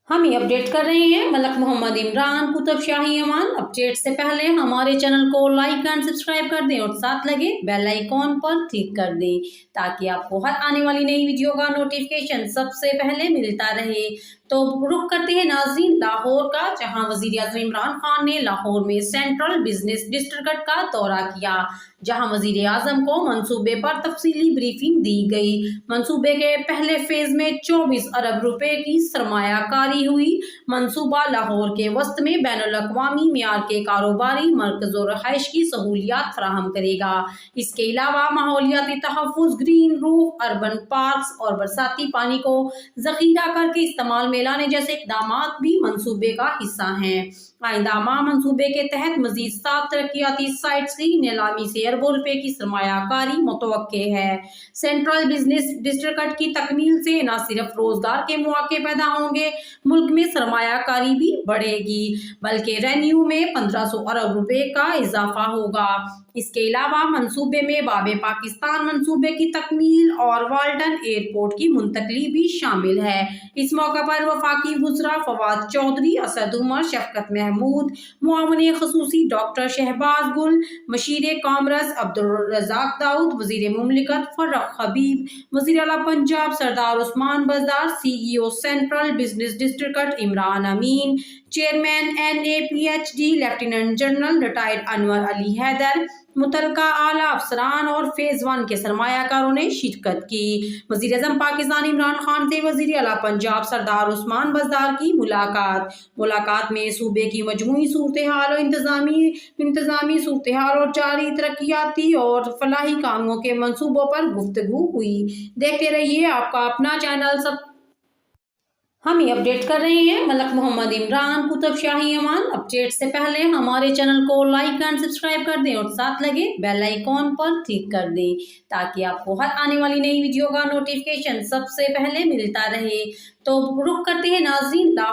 हम ये अपडेट कर रहे हैं मलक मोहम्मद इमरान कुतुब शाही अमान। अपडेट से पहले हमारे चैनल को लाइक एंड सब्सक्राइब कर दें और साथ लगे बेल आइकॉन पर क्लिक कर दें ताकि आपको हर आने वाली नई वीडियो का नोटिफिकेशन सबसे पहले मिलता रहे। तो रुख करते हैं नाज़रीन लाहौर का, जहां वज़ीर आज़म इमरान खान ने लाहौर में सेंट्रल बिजनेस डिस्ट्रिक्ट का दौरा किया, जहां वज़ीर आज़म को मंसूबे पर तफसीली ब्रीफिंग दी गई। मंसूबे के पहले फेज में 24 अरब रुपए की सरमायाकारी हुई। मंसूबा लाहौर के वस्त में बैनुल-अक़वामी मियार के कारोबारी मरकज़ और रहाइश की सहूलियात फराहम करेगा। इसके अलावा माहौलियाती तहफ़्फ़ुज़, ग्रीन रूफ, अर्बन पार्क्स और बरसाती पानी को ज़ख़ीरा करके इस्तेमाल में लाने जैसे इक़दामात भी मंसूबे का हिस्सा हैं। आइंदा माह मंसूबे के तहत मज़ीद 7 तरक्याती साइट्स की नीलामी से अरबों रुपए की सरमायाकारी मुतवक्के है। सेंट्रल बिजनेस डिस्ट्रिक्ट की तकमील से न सिर्फ रोजगार के मौके पैदा होंगे, मुल्क में सरमायाकारी भी बढ़ेगी, बल्कि रेवेन्यू में 1500 अरब रुपए का इजाफा होगा। इसके अलावा मंसूबे में बाबे पाकिस्तान मंसूबे की तकमील और वाल्टन एयरपोर्ट की मुंतकली भी शामिल है। इस मौके पर वफाकी वज़रा फवाद चौधरी, असद उमर, शफकत महमूद, मुआवने खसूसी डॉक्टर शहबाज गुल, मशीर कामर्स अब्दुल रज़ाक दाऊद, वज़ीर मुमलिकत फर्रुख हबीब, वज़ीर आला Punjab Sardar Usman Buzdar, CEO central business district Imran Amin, chairman NAPHD lieutenant general retired Anwar Ali Haider, मुतलका आला अफसरान और फेज 1 के सरमायाकारों ने शिरकत की। वज़ीर आज़म पाकिस्तान इमरान खान से वज़ीर आला पंजाब सरदार उस्मान बज़दार की मुलाकात में सूबे की मजमूई सूरत हाल और इंतज़ामी सूरत हाल और जारी तरक्याती और फलाही कामों के मंसूबों पर गुफ्तगू हुई। देखते रहिए आपका अपना चैनल हम ये अपडेट कर रहे हैं मलक मोहम्मद इमरान कुतुब शाही अमान। अपडेट से पहले हमारे चैनल को लाइक एंड सब्सक्राइब कर दें और साथ लगे बेल आइकॉन पर क्लिक कर दें ताकि आपको हर आने वाली नई वीडियो का नोटिफिकेशन सबसे पहले मिलता रहे। तो रुख करते हैं नाज़रीन